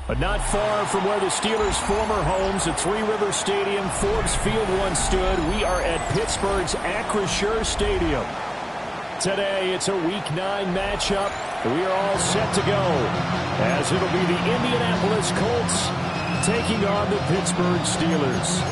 But not far from where the Steelers' former homes at Three River Stadium, Forbes Field once stood, we are at Pittsburgh's Acrisure Stadium. Today, it's a Week 9 matchup. We are all set to go, as it'll be the Indianapolis Colts taking on the Pittsburgh Steelers.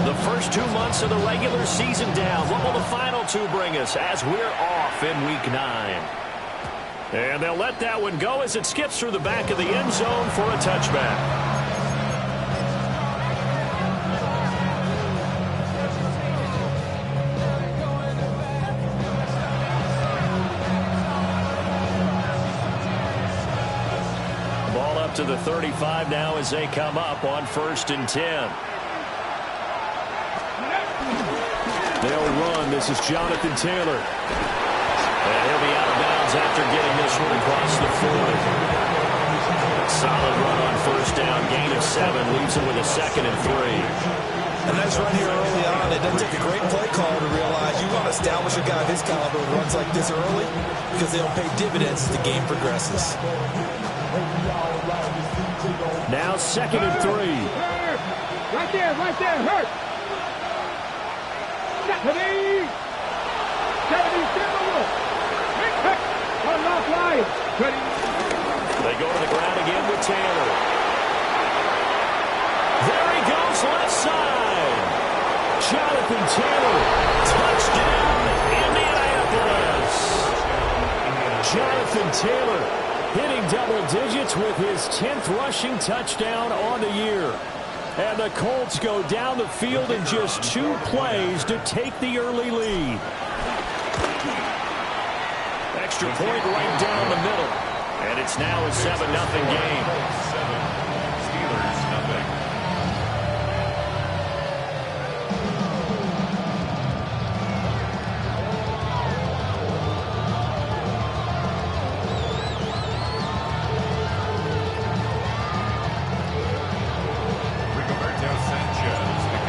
The first 2 months of the regular season down. What will the final 2 bring us as we're off in Week 9? And they'll let that one go as it skips through the back of the end zone for a touchback. Ball up to the 35 now as they come up on 1st and 10. They'll run. This is Jonathan Taylor. And he'll be out of bounds after getting this one across the 40. Solid run on 1st down. Gain of 7. Leaves him with a 2nd and 3. A nice run here early on. It doesn't take a great play call to realize you want to establish a guy of his caliber who runs like this early because they'll pay dividends as the game progresses. Now 2nd and 3. Right there, hurt. 70, They go to the ground again with Taylor. There he goes, left side. Jonathan Taylor, touchdown, Indianapolis. Jonathan Taylor hitting double digits with his 10th rushing touchdown on the year. And the Colts go down the field in just 2 plays to take the early lead. Extra point right down the middle. And it's now a 7-0 game. Steelers, nothing.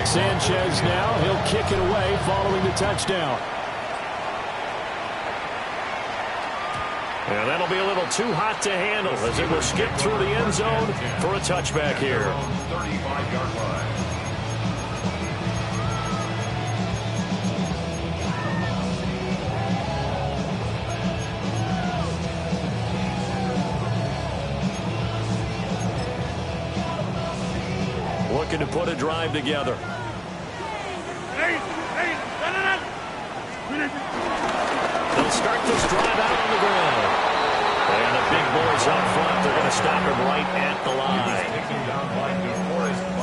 Sanchez now, he'll kick it away following the touchdown. And that'll be a little too hot to handle as it will skip through the end zone for a touchback here. 35-yard line. Looking to put a drive together. They'll start this drive out on the ground. And the big boys up front, they're going to stop him right at the line.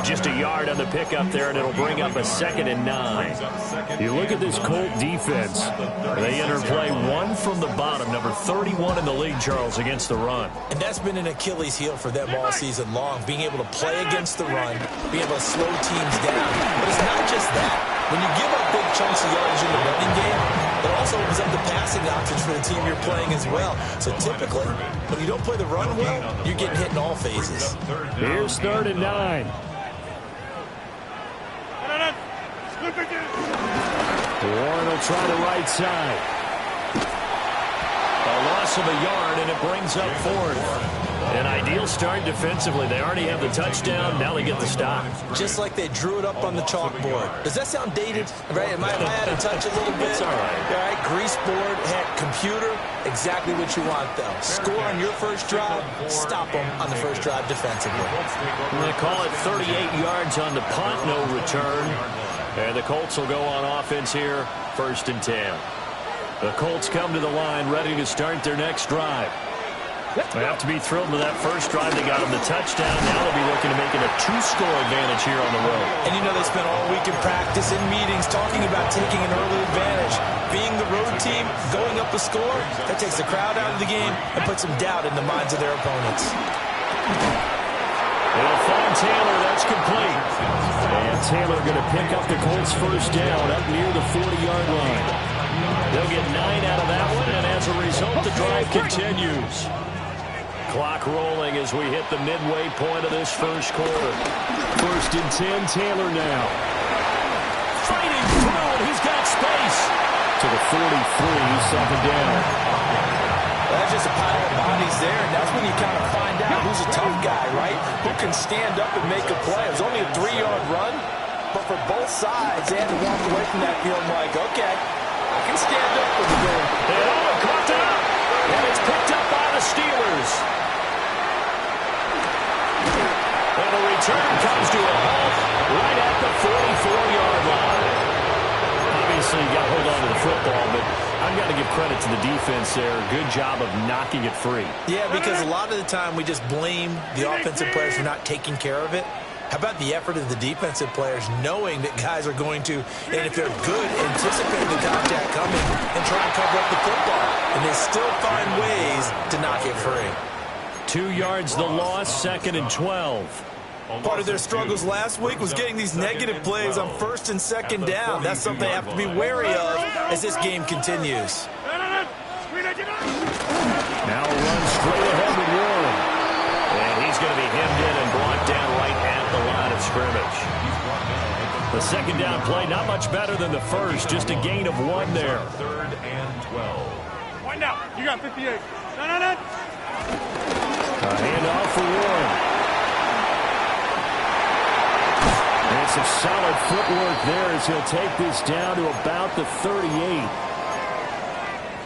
Just a yard on the pickup there, and it'll bring up a 2nd and 9. You look at this Colt defense. They enter play 1 from the bottom, number 31 in the league, Charles, against the run. And that's been an Achilles heel for them all season long, being able to play against the run, being able to slow teams down. But it's not just that. When you give up big chunks of yardage in the running game, it also opens up the passing options for the team you're playing as well. So typically, when you don't play the run well, you're getting hit in all phases. Here's 3rd and 9. Warren will try the right side. A loss of a yard, and it brings up 4th. An ideal start defensively. They already have the touchdown. Now they get the stop. Just like they drew it up on the chalkboard. Does that sound dated? Right? Am I out of touch a little bit? It's all right. All right, grease board, heck, computer, exactly what you want, though. Score on your first drive, stop them on the first drive defensively. They call it 38 yards on the punt, no return. And the Colts will go on offense here, 1st and 10. The Colts come to the line ready to start their next drive. They have to be thrilled with that first drive. They got them the touchdown. Now they'll be looking to make it a 2-score advantage here on the road. And you know they spent all week in practice, in meetings, talking about taking an early advantage. Being the road team, going up a score, that takes the crowd out of the game and puts some doubt in the minds of their opponents. They'll find Taylor. That's complete. And Taylor going to pick up the Colts' first down up near the 40-yard line. They'll get 9 out of that one, and as a result, the drive continues. Clock rolling as we hit the midway point of this first quarter. 1st and 10, Taylor now. Fighting through, and he's got space. To the 43, 2nd down. That's just a pile of bodies there, and that's when you kind of find out who's a tough guy, right? Who can stand up and make a play. It was only a 3-yard run, but for both sides, they had to walk away from that feeling like, okay, I can stand up with the game. And caught up, and it's picked up by the Steelers. And the return comes to a halt right at the 44-yard line. Obviously, you got to hold on to the football, but I've got to give credit to the defense there. Good job of knocking it free. Yeah, because a lot of the time we just blame the offensive players for not taking care of it. How about the effort of the defensive players knowing that guys are going to, and if they're good, anticipate the contact coming and try and cover up the football. And they still find ways to knock it free. 2 yards the loss, 2nd and 12. Part of their struggles last week was getting these negative plays on 1st and 2nd down. That's something they have to be wary of as this game continues. Now a run straight ahead with Warren. And he's going to be hemmed in and brought down right at the line of scrimmage. The 2nd down play, not much better than the first, just a gain of 1 there. 3rd and 12. Wind out. You got 58. A handoff for Warren. And some solid footwork there as he'll take this down to about the 38.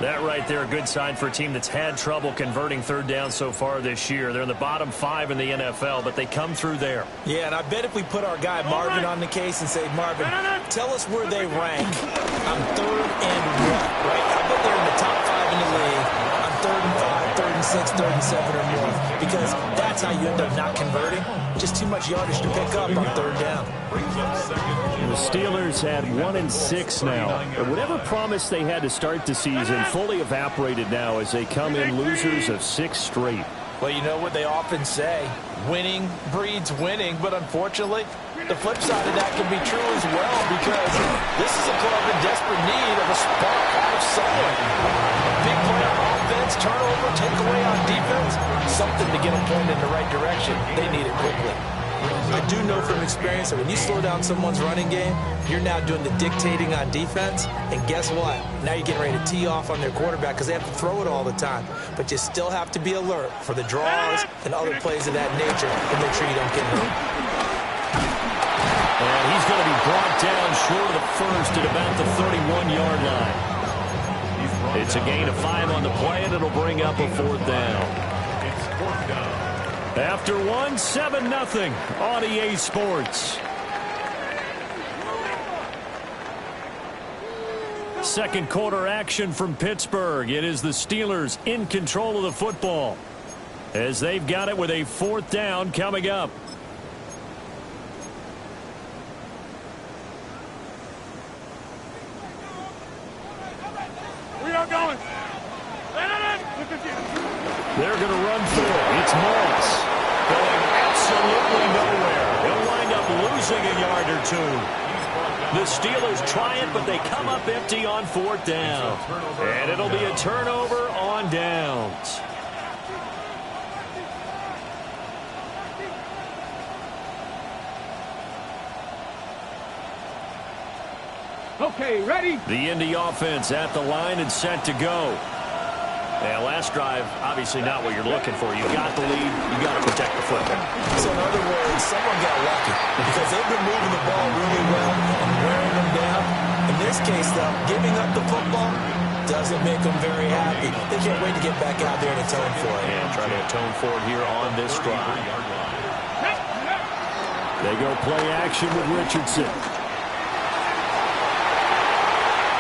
That right there, a good sign for a team that's had trouble converting 3rd down so far this year. They're in the bottom 5 in the NFL, but they come through there. Yeah, and I bet if we put our guy Marvin on the case and say, Marvin, tell us where they rank on 3rd and what, right? I bet they're in the top 5 in the league on 3rd and 5, 3rd and 6, 3rd and 7 or more, because that's how you end up not converting. Just too much yardage to pick up on 3rd down. The Steelers had 1 and 6 now. And whatever promise they had to start the season fully evaporated now as they come in losers of 6 straight. Well, you know what they often say, winning breeds winning, but unfortunately, the flip side of that can be true as well, because this is a club in desperate need of a spark out of someone. Big play on offense, turnover, takeaway on defense, something to get them pointed in the right direction. They need it quickly. I do know from experience that when you slow down someone's running game, you're now doing the dictating on defense, and guess what? Now you're getting ready to tee off on their quarterback because they have to throw it all the time. But you still have to be alert for the draws and other plays of that nature and make sure you don't get hurt. And he's going to be brought down short of the first at about the 31-yard line. It's a gain of 5 on the play, and it'll bring up a 4th down. It's 4th down. After 1, 7-0 on EA Sports. Second quarter action from Pittsburgh. It is the Steelers in control of the football as they've got it with a 4th down coming up. We are going. They're going to run through it. It's Morris going absolutely nowhere. He'll wind up losing a yard or 2. The Steelers try it, but they come up empty on 4th down. And it'll be a turnover on downs. Okay, ready? The Indy offense at the line and set to go. Yeah, last drive, obviously not what you're looking for. You got the lead. You got to protect the football. So in other words, someone got lucky because they've been moving the ball really well and wearing them down. In this case, though, giving up the football doesn't make them very happy. They can't wait to get back out there and atone for it. And try to atone for it here on this drive. They go play action with Richardson.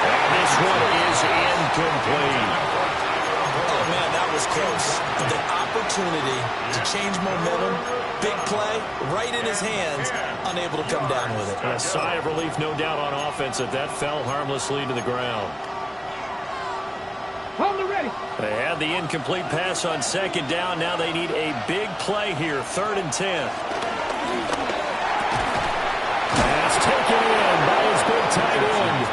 And this one is incomplete. Oh, man, that was close. The opportunity to change momentum, big play, right in his hands, unable to come down with it. A sigh of relief, no doubt, on offense that fell harmlessly to the ground. Hold it ready. They had the incomplete pass on 2nd down. Now they need a big play here, 3rd and 10. Pass taken in by his big tight end.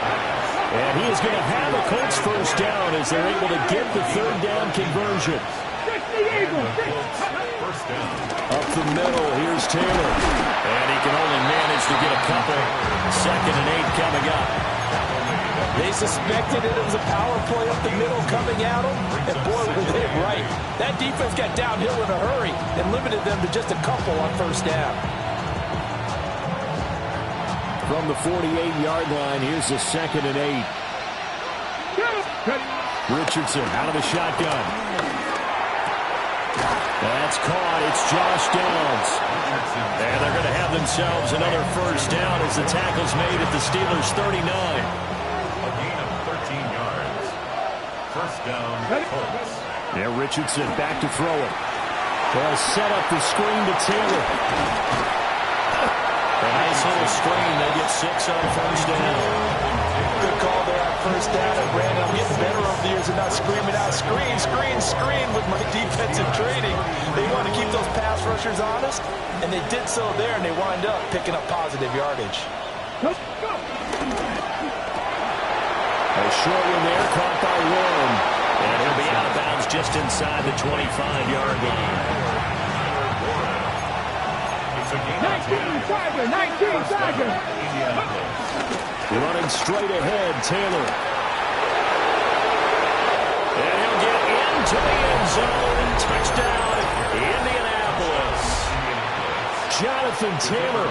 And he is going to have a Colts 1st down as they're able to get the 3rd down conversion. First down. Up the middle, here's Taylor. And he can only manage to get a couple. 2nd and 8 coming up. They suspected it was a power play up the middle coming at them, and boy, were they right. That defense got downhill in a hurry and limited them to just a couple on first down. From the 48-yard line, here's the 2nd and 8. Richardson out of the shotgun. That's caught. It's Josh Downs. And they're going to have themselves another first down as the tackle's made at the Steelers' 39. A gain of 13 yards. First down, Colts. Yeah, Richardson back to throw it. They'll set up the screen to Taylor. A nice little screen. They get 6 on first down. Good call there on first down. And Brandon, I'm getting better over the years and not screaming out, screen, screen, screen with my defensive training. They want to keep those pass rushers honest, and they did so there, and they wind up picking up positive yardage. A short one there, caught by Warren. And he'll be out of bounds just inside the 25-yard line. 19 Tiger. Running straight ahead, Taylor. And he'll get into the end zone. Touchdown, Indianapolis. Jonathan Taylor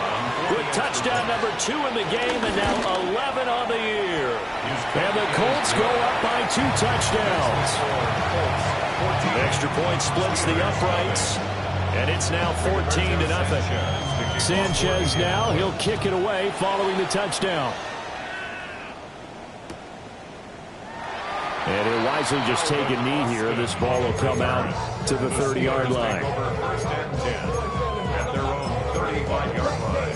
with touchdown number 2 in the game and now 11 on the year. And the Colts go up by 2 touchdowns. Extra point splits the uprights. And it's now 14-0. Sanchez now, he'll kick it away following the touchdown. And he'll wisely just take a knee here. This ball will come out to the 30-yard line. First and 10 at their own 35-yard line.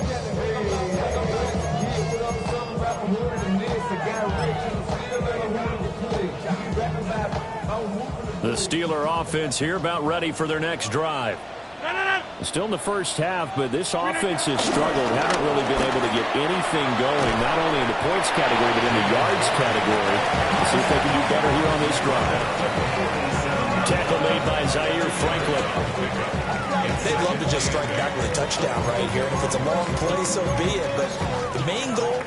The Steeler offense here about ready for their next drive. Still in the first half, but this offense has struggled. Haven't really been able to get anything going, not only in the points category, but in the yards category. Let's see if they can do better here on this drive. Tackle made by Zaire Franklin. They'd love to just strike back with a touchdown right here. And if it's a long play, so be it. But the main goal,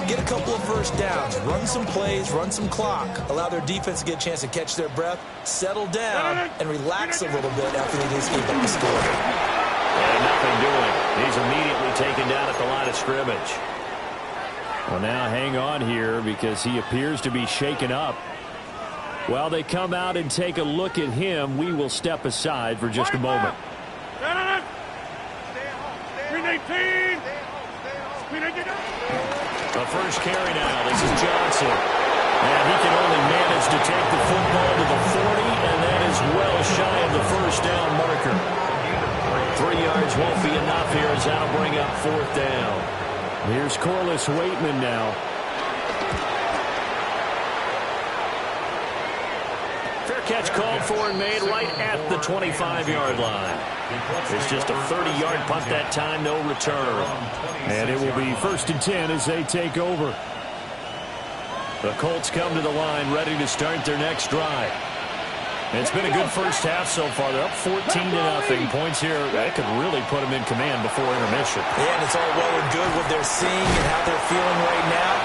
get a couple of first downs, run some plays, run some clock, allow their defense to get a chance to catch their breath, settle down, and relax a little bit after they just gave up the score. And nothing doing. He's immediately taken down at the line of scrimmage. Well, now hang on here because he appears to be shaken up. While they come out and take a look at him, we will step aside for just a moment. The first carry now. This is Johnson. And he can only manage to take the football to the 40, and that is well shy of the first down marker. 3 yards won't be enough here as that'll bring up 4th down. Here's Corliss Waitman now. Fair catch called for and made right at the 25-yard line. It's just a 30-yard punt that time, no return. And it will be 1st and 10 as they take over. The Colts come to the line ready to start their next drive. It's been a good first half so far. They're up 14-0. Points here, that could really put them in command before intermission. Yeah, and it's all well and good what they're seeing and how they're feeling right now.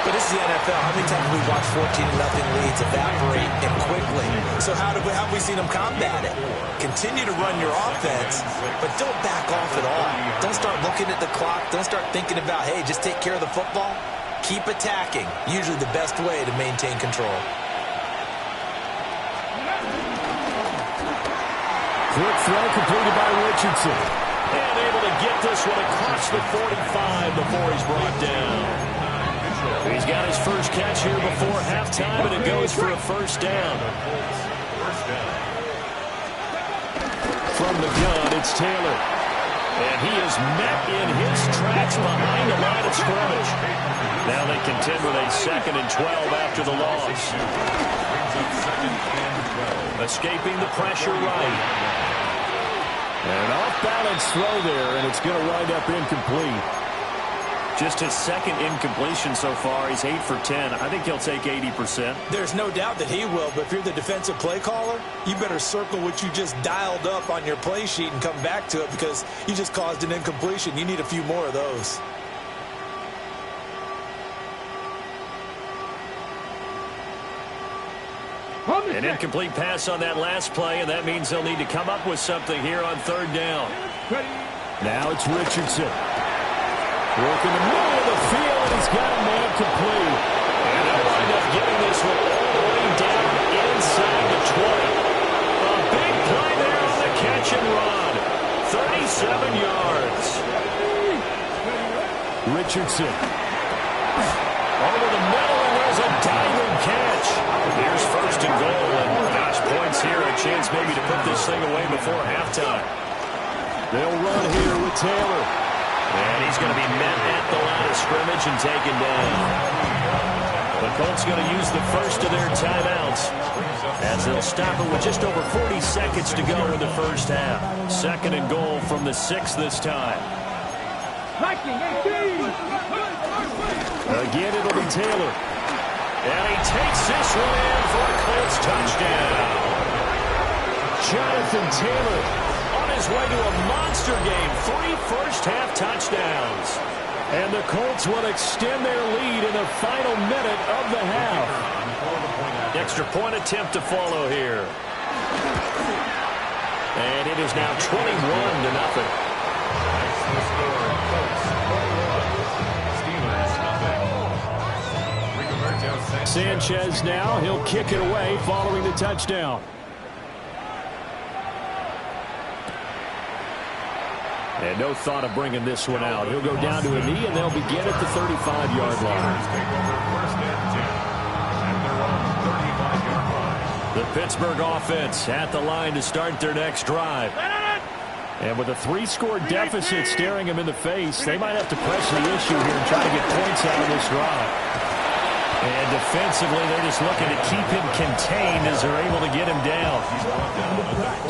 But this is the NFL. How many times have we watched 14-0 leads evaporate and quickly? So how have we seen them combat it? Continue to run your offense, but don't back off at all. Don't start looking at the clock. Don't start thinking about, hey, just take care of the football. Keep attacking. Usually the best way to maintain control. Quick throw completed by Richardson. And able to get this one across the 45 before he's brought down. He's got his first catch here before halftime, and it goes for a first down. From the gun, it's Taylor. And he is met in his tracks behind the line of scrimmage. Now they contend with a 2nd and 12 after the loss. Escaping the pressure right. And an off-balance throw there, and it's going to wind up incomplete. Just his second incompletion so far. He's 8 for 10. I think he'll take 80%. There's no doubt that he will, but if you're the defensive play caller, you better circle what you just dialed up on your play sheet and come back to it because you just caused an incompletion. You need a few more of those. An incomplete pass on that last play, and that means they'll need to come up with something here on third down. Now it's Richardson. Working the middle of the field, and he's got a man complete. And they'll wind up getting this one all the way down inside the 20. A big play there on the catch and run. 37 yards. Richardson. Over the middle, and there's a diving catch. Here's first and goal, and gosh, points here. A chance maybe to put this thing away before halftime. They'll run here with Taylor. And he's going to be met at the line of scrimmage and taken down. The Colts going to use the first of their timeouts as they'll stop it with just over 40 seconds to go in the first half. Second and goal from the 6 this time. Again, it'll be Taylor. And he takes this one in for a Colts touchdown. Jonathan Taylor on his way to a monster game. 3 first-half touchdowns. And the Colts will extend their lead in the final minute of the half. Extra point attempt to follow here. And it is now 21-0. Sanchez now, he'll kick it away following the touchdown. And no thought of bringing this one out. He'll go down to a knee, and they'll begin at the 35-yard line. The Pittsburgh offense at the line to start their next drive. And with a 3-score deficit staring them in the face, they might have to press the issue here and try to get points out of this drive. And defensively, they're just looking to keep him contained as they're able to get him down.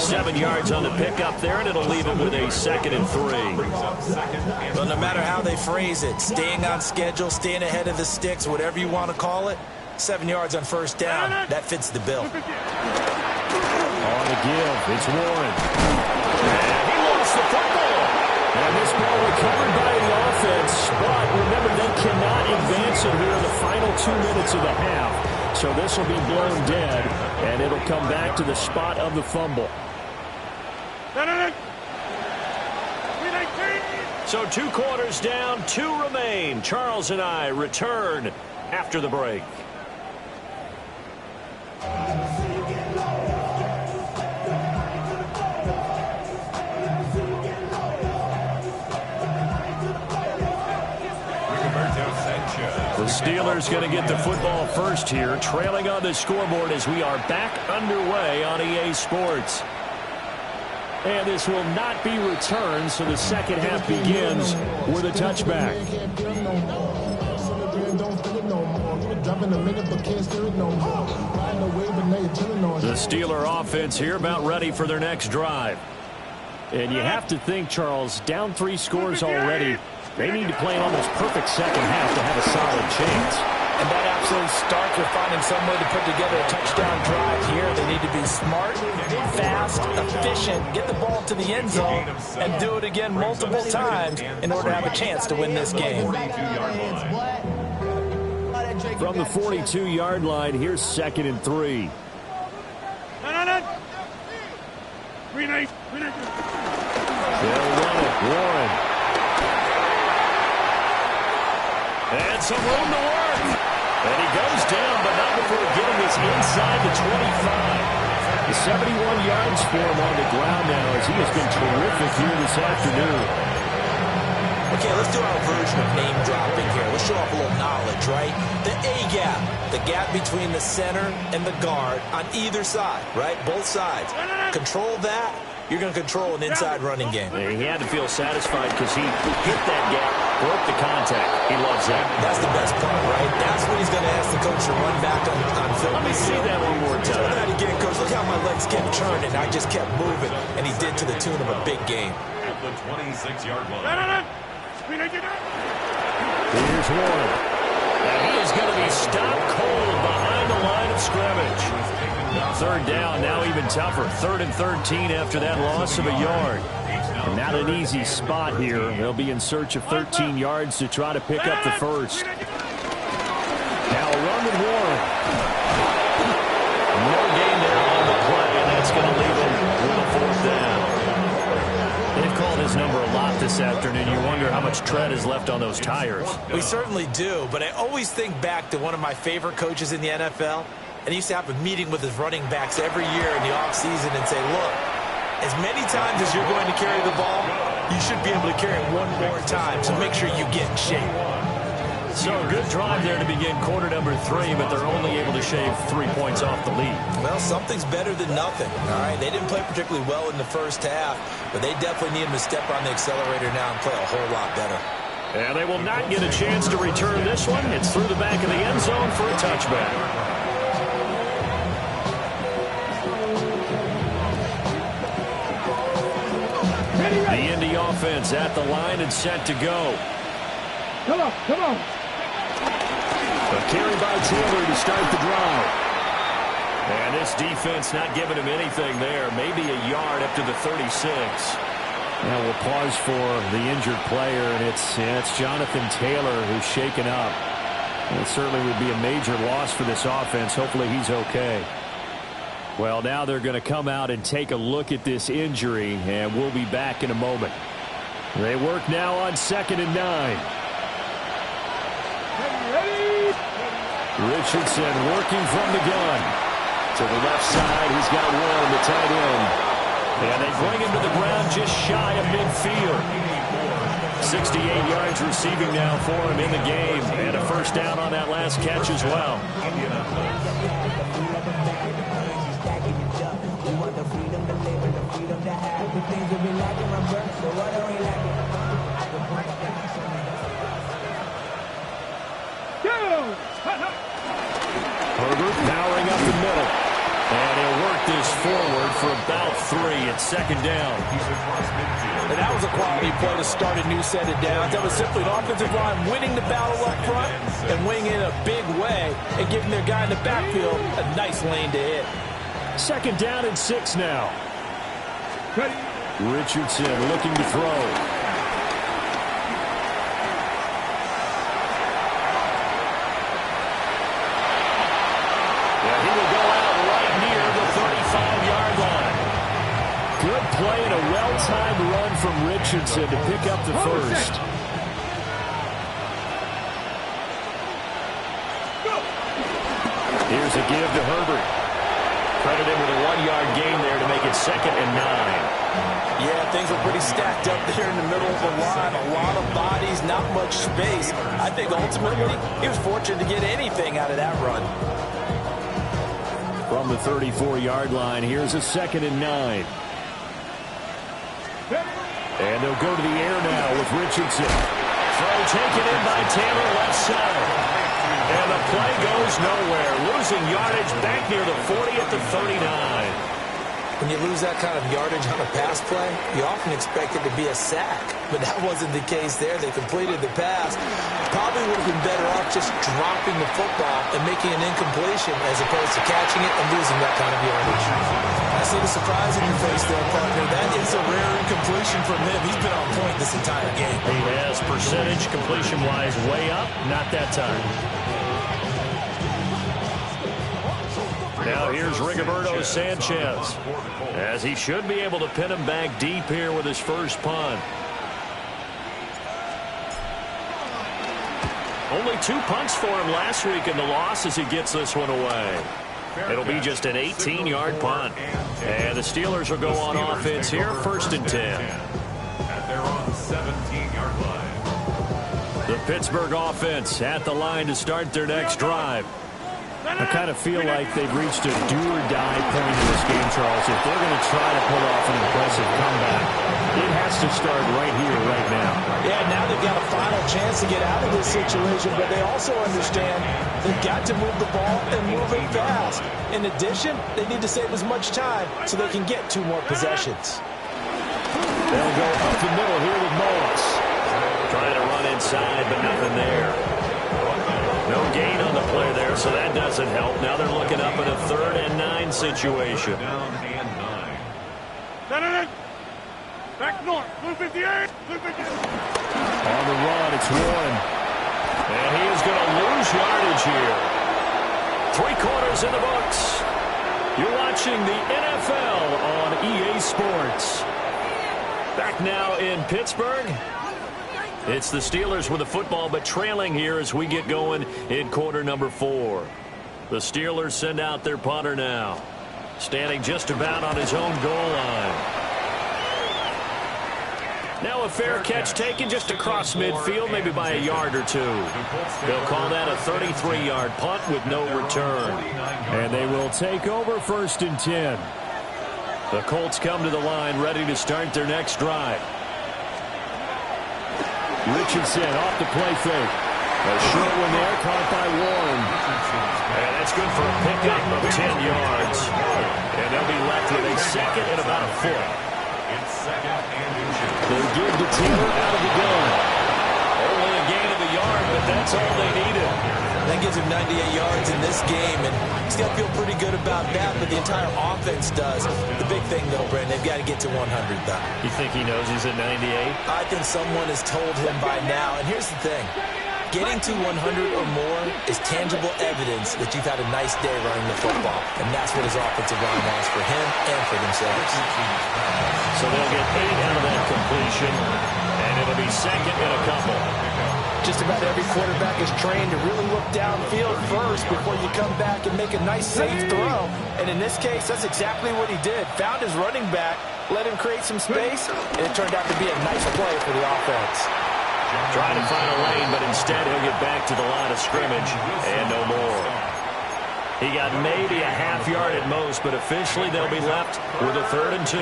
7 yards on the pickup there, and it'll leave him with a 2nd and 3. Well, no matter how they phrase it, staying on schedule, staying ahead of the sticks, whatever you want to call it, 7 yards on first down, that fits the bill. On the give, it's Warren. And he lost the football. And this ball recovered by the offense, but remember, they cannot advance it here in the final 2 minutes of the half. So this will be blown dead, and it'll come back to the spot of the fumble. So 2 quarters down, 2 remain. Charles and I return after the break. The Steelers going to get the football first here, trailing on the scoreboard as we are back underway on EA Sports. And this will not be returned, so the second half begins with a touchback. The Steeler offense here about ready for their next drive. And you have to think, Charles, down 3 scores already. They need to play an almost perfect second half to have a solid chance. And that absolutely starts with finding some way to put together a touchdown drive here. They need to be smart, fast, efficient, get the ball to the end zone, and do it again multiple times in order to have a chance to win this game. From the 42-yard line, here's 2nd and 3. They'll run it. Warren. And some room to work. And he goes down, but not before getting this inside the 25. The 71 yards for him on the ground now as he has been terrific here this afternoon. Okay, let's do our version of name dropping here. Let's show off a little knowledge, right? The A-gap, the gap between the center and the guard on either side, right? Both sides. Control that. You're going to control an inside running game. Yeah, he had to feel satisfied because he hit that gap, broke the contact. He loves that. That's the best part, right? That's when he's going to ask the coach to run back on film. Let me see that one more time. Try that again, coach. Look how my legs kept turning. I just kept moving, and he did to the tune of a big game. At the 26-yard line. Here's Warren. And he is going to be stopped cold behind the line of scrimmage. Third down, now even tougher. 3rd and 13 after that loss of a yard. Not an easy spot here. They'll be in search of 13 yards to try to pick up the first. Now a run with Warren. No gain there on the play, and that's going to leave him with a 4th down. They've called his number a lot this afternoon. You wonder how much tread is left on those tires. We certainly do, but I always think back to one of my favorite coaches in the NFL, and he used to have a meeting with his running backs every year in the offseason and say, look, as many times as you're going to carry the ball, you should be able to carry it one more time, so make sure you get in shape. So a good drive there to begin quarter number 3, but they're only able to shave 3 points off the lead. Well, something's better than nothing, all right? They didn't play particularly well in the first half, but they definitely need him to step on the accelerator now and play a whole lot better. And they will not get a chance to return this one. It's through the back of the end zone for a touchback. The Indy offense at the line and set to go. Come on, come on. A carry by Taylor to start the drive. And this defense not giving him anything there. Maybe a yard up to the 36. Now we'll pause for the injured player, and it's Jonathan Taylor who's shaken up. It certainly would be a major loss for this offense. Hopefully he's okay. Well, now they're going to come out and take a look at this injury, and we'll be back in a moment. They work now on 2nd and 9. Richardson working from the gun. To the left side, he's got Warren, the tight end. And they bring him to the ground just shy of midfield. 68 yards receiving now for him in the game. And a 1st down on that last catch as well. Herbert powering up the middle. And he'll work this forward for about 3. It's 2nd down. And that was a quality play to start a new set of downs. That was simply an offensive line winning the battle up front and winning in a big way and giving their guy in the backfield a nice lane to hit. 2nd down and 6 now. Richardson looking to throw. Play and a well-timed run from Richardson to pick up the first. Here's a give to Herbert. Credit him with a 1-yard gain there to make it 2nd and 9. Yeah, things were pretty stacked up there in the middle of the line. A lot of bodies, not much space. I think ultimately he was fortunate to get anything out of that run. From the 34-yard line, here's a 2nd and 9. And they'll go to the air now with Richardson. Throw taken in by Taylor left side. And the play goes nowhere. Losing yardage back near the 40 at the 39. When you lose that kind of yardage on a pass play, you often expect it to be a sack. But that wasn't the case there. They completed the pass. Probably would have been better off just dropping the football and making an incompletion as opposed to catching it and losing that kind of yardage. I see the surprise in your face there, partner. That is a rare incompletion from him. He's been on point this entire game. He has percentage completion-wise way up. Not that time. Now here's Rigoberto Sanchez, as he should be able to pin him back deep here with his first punt. Only 2 punts for him last week in the loss as he gets this one away. It'll be just an 18-yard punt. And the Steelers will go on offense here, 1st and 10. At their own 17-yard line. The Pittsburgh offense at the line to start their next drive. I kind of feel like they've reached a do-or-die point in this game, Charles. If they're going to try to pull off an impressive comeback, it has to start right here, right now. Yeah, now they've got a final chance to get out of this situation, but they also understand they've got to move the ball and move it fast. In addition, they need to save as much time so they can get 2 more possessions. They'll go up the middle here with Moss. Trying to run inside, but nothing there. No gain on the play there, so that doesn't help. Now they're looking up at a 3rd and 9 situation. Down and 9. Back north, blue 58, blue 58. On the run, it's Warren. And he is going to lose yardage here. 3 quarters in the books. You're watching the NFL on EA Sports. Back now in Pittsburgh. It's the Steelers with the football, but trailing here as we get going in quarter number 4. The Steelers send out their punter now. Standing just about on his own goal line. Now a fair catch taken just across midfield, maybe by a yard or 2. They'll call that a 33-yard punt with no return. And they will take over 1st and 10. The Colts come to the line ready to start their next drive. Richardson off the play fake. A short one there, caught by Warren. And that's good for a pickup of 10 yards. And they'll be left with a 2nd and about a foot. It's 2nd and inches. They'll give the Taylor out of the gun. Only a gain of a yard, but that's all they needed. That gives him 98 yards in this game, and he's got to feel pretty good about that, but the entire offense does. The big thing, though, Brandon, they've got to get to 100, though. You think he knows he's at 98? I think someone has told him by now, and here's the thing. Getting to 100 or more is tangible evidence that you've had a nice day running the football, and that's what his offensive line wants for him and for themselves. So they'll get 8 out of that completion, and it'll be 2nd and a couple. Just about every quarterback is trained to really look downfield first before you come back and make a nice, safe throw. And in this case, that's exactly what he did. Found his running back, let him create some space, and it turned out to be a nice play for the offense. Trying to find a lane, but instead he'll get back to the line of scrimmage and no more. He got maybe a half yard at most, but officially they'll be left with a 3rd and 2.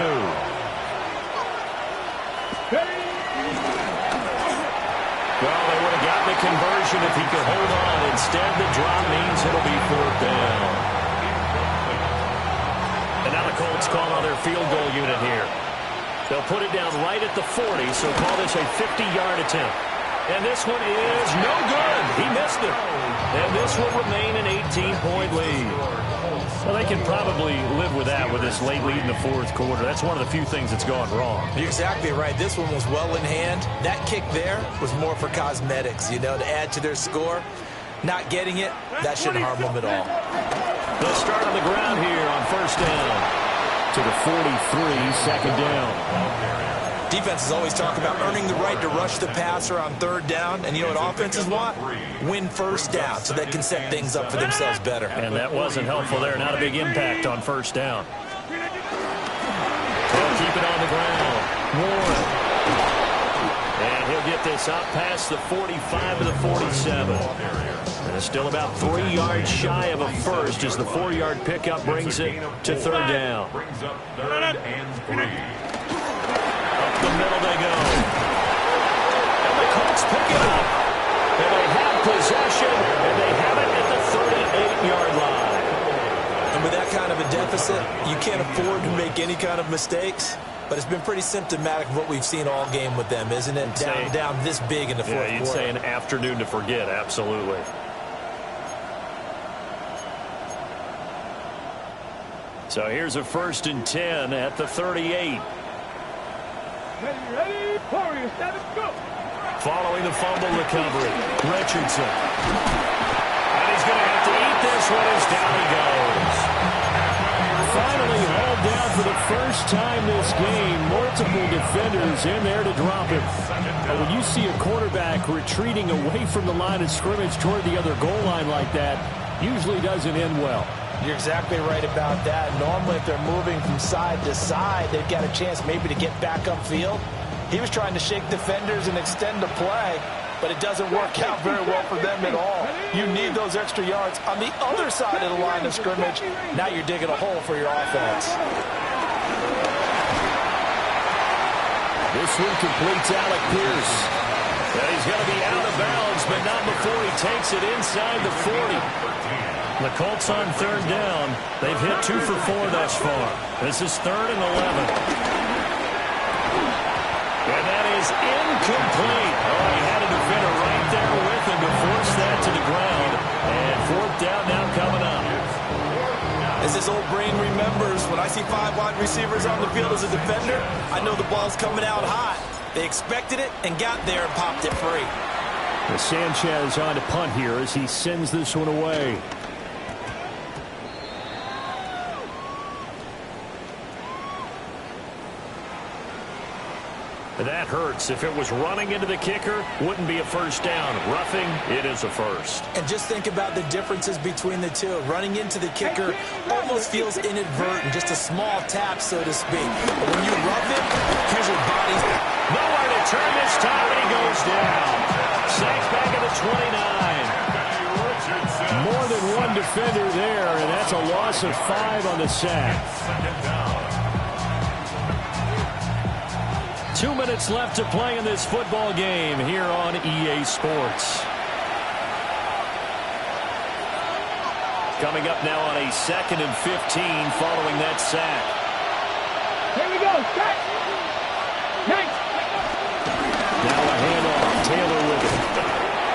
Well, they would have gotten the conversion if he could hold on. Instead, the drop means it'll be 4th down. And now the Colts call on their field goal unit here. They'll put it down right at the 40, so call this a 50-yard attempt. And this one is no good. He missed it. And this will remain an 18-point lead. Well, they can probably live with that with this late lead in the 4th quarter. That's one of the few things that's gone wrong. You're exactly right. This one was well in hand. That kick there was more for cosmetics, you know, to add to their score. Not getting it, that shouldn't harm them at all. They'll start on the ground here on 1st down. To the 43, 2nd down. Defenses always talk about earning the right to rush the passer on 3rd down. And you know what offenses want? Win 1st down so they can set things up for themselves better. And that wasn't helpful there. Not a big impact on 1st down. They'll keep it on the ground. Warren. And he'll get this up past the 45 to the 47. And it's still about 3 yards shy of a first as the 4-yard pickup brings it to 3rd down. Brings up 3rd and 3. Up the middle they go. And the Colts pick it up. And they have possession, and they have it at the 38-yard line. And with that kind of a deficit, you can't afford to make any kind of mistakes. But it's been pretty symptomatic of what we've seen all game with them, isn't it? Down this big in the 4th quarter. Yeah, you'd say an afternoon to forget, absolutely. So here's a 1st and 10 at the 38. Ready, Warriors, go. Following the fumble recovery, Richardson. And he's going to have to eat this one as down he goes. Finally hauled down for the first time this game. Multiple defenders in there to drop him. But when you see a quarterback retreating away from the line of scrimmage toward the other goal line like that, usually doesn't end well. You're exactly right about that. Normally, if they're moving from side to side, they've got a chance maybe to get back upfield. He was trying to shake defenders and extend the play, but it doesn't work out very well for them at all. You need those extra yards on the other side of the line of scrimmage. Now you're digging a hole for your offense. This one completes Alec Pierce. And he's going to be out of bounds, but not before he takes it inside the 40. The Colts on 3rd down. They've hit 2 for 4 thus far. This is 3rd and 11. And that is incomplete. Oh, he had a defender to force that to the ground. And fourth down now coming up. As this old brain remembers, when I see 5 wide receivers on the field as a defender, I know the ball's coming out hot. They expected it and got there and popped it free. Sanchez on to punt here as he sends this one away. That hurts. If it was running into the kicker, wouldn't be a first down. Roughing, it is a first. And just think about the differences between the two. Running into the kicker almost feels inadvertent, just a small tap, so to speak. But when you rough it, here's your body. Nowhere to turn this time, and he goes down. Sacked back at the 29. More than one defender there, and that's a loss of 5 on the sack. 2 minutes left to play in this football game here on EA Sports. Coming up now on a 2nd and 15 following that sack. Here we go. Sack. Next. Now a handoff. Taylor with it.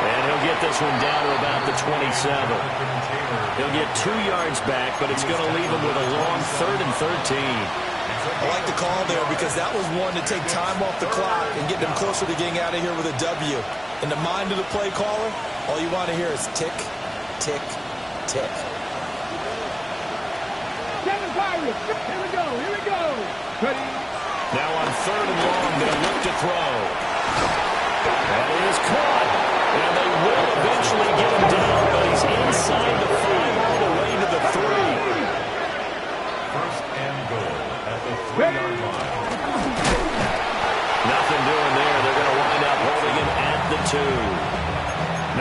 And he'll get this one down to about the 27. He'll get 2 yards back, but it's going to leave him with a long 3rd and 13. I like the call there because that was one to take time off the clock and get them closer to getting out of here with a W. In the mind of the play caller, all you want to hear is tick, tick, tick. Seven Pirates. Here we go. Here we go. Ready. Now on 3rd and long, they'll look to throw. And it is caught. And they will eventually get him down, but he's inside the 5 all the way to the 3. First and goal at the 3-yard line. Nothing doing there. They're going to wind up holding him at the 2.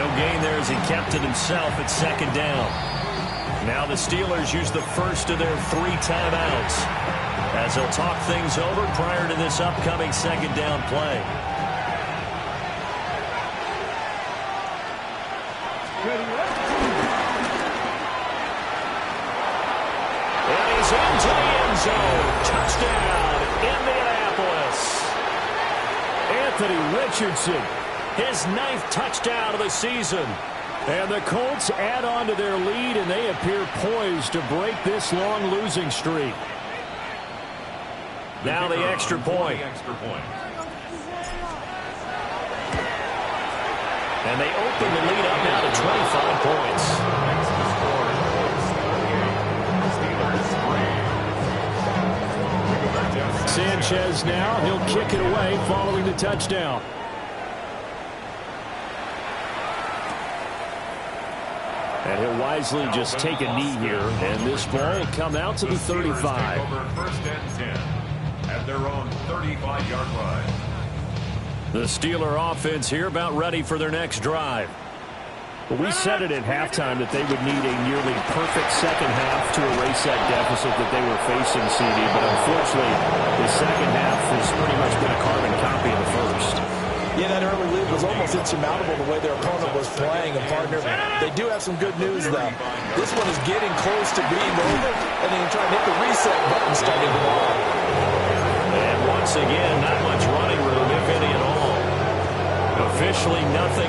No gain there as he kept it himself at 2nd down. Now the Steelers use the first of their 3 timeouts as they'll talk things over prior to this upcoming 2nd down play. And he's into the end zone. Touchdown, Indianapolis. Anthony Richardson, his 9th touchdown of the season. And the Colts add on to their lead, and they appear poised to break this long losing streak. Now the extra point. And they open the lead up now to 25 points. Sanchez now, he'll kick it away following the touchdown. And he'll wisely just take a knee here, and this ball will come out to the 35. Over 1st and 10 at their own 35-yard line. The Steeler offense here about ready for their next drive. Well, we said it at halftime that they would need a nearly perfect second half to erase that deficit that they were facing, CD. But unfortunately, the second half has pretty much been a carbon copy of the first. Yeah, that early lead was almost insurmountable the way their opponent was playing. And, partner, they do have some good news, though. This one is getting close to being over, and then you're trying to hit the reset button starting tomorrow. And once again, not much running room, if any at all. Officially nothing.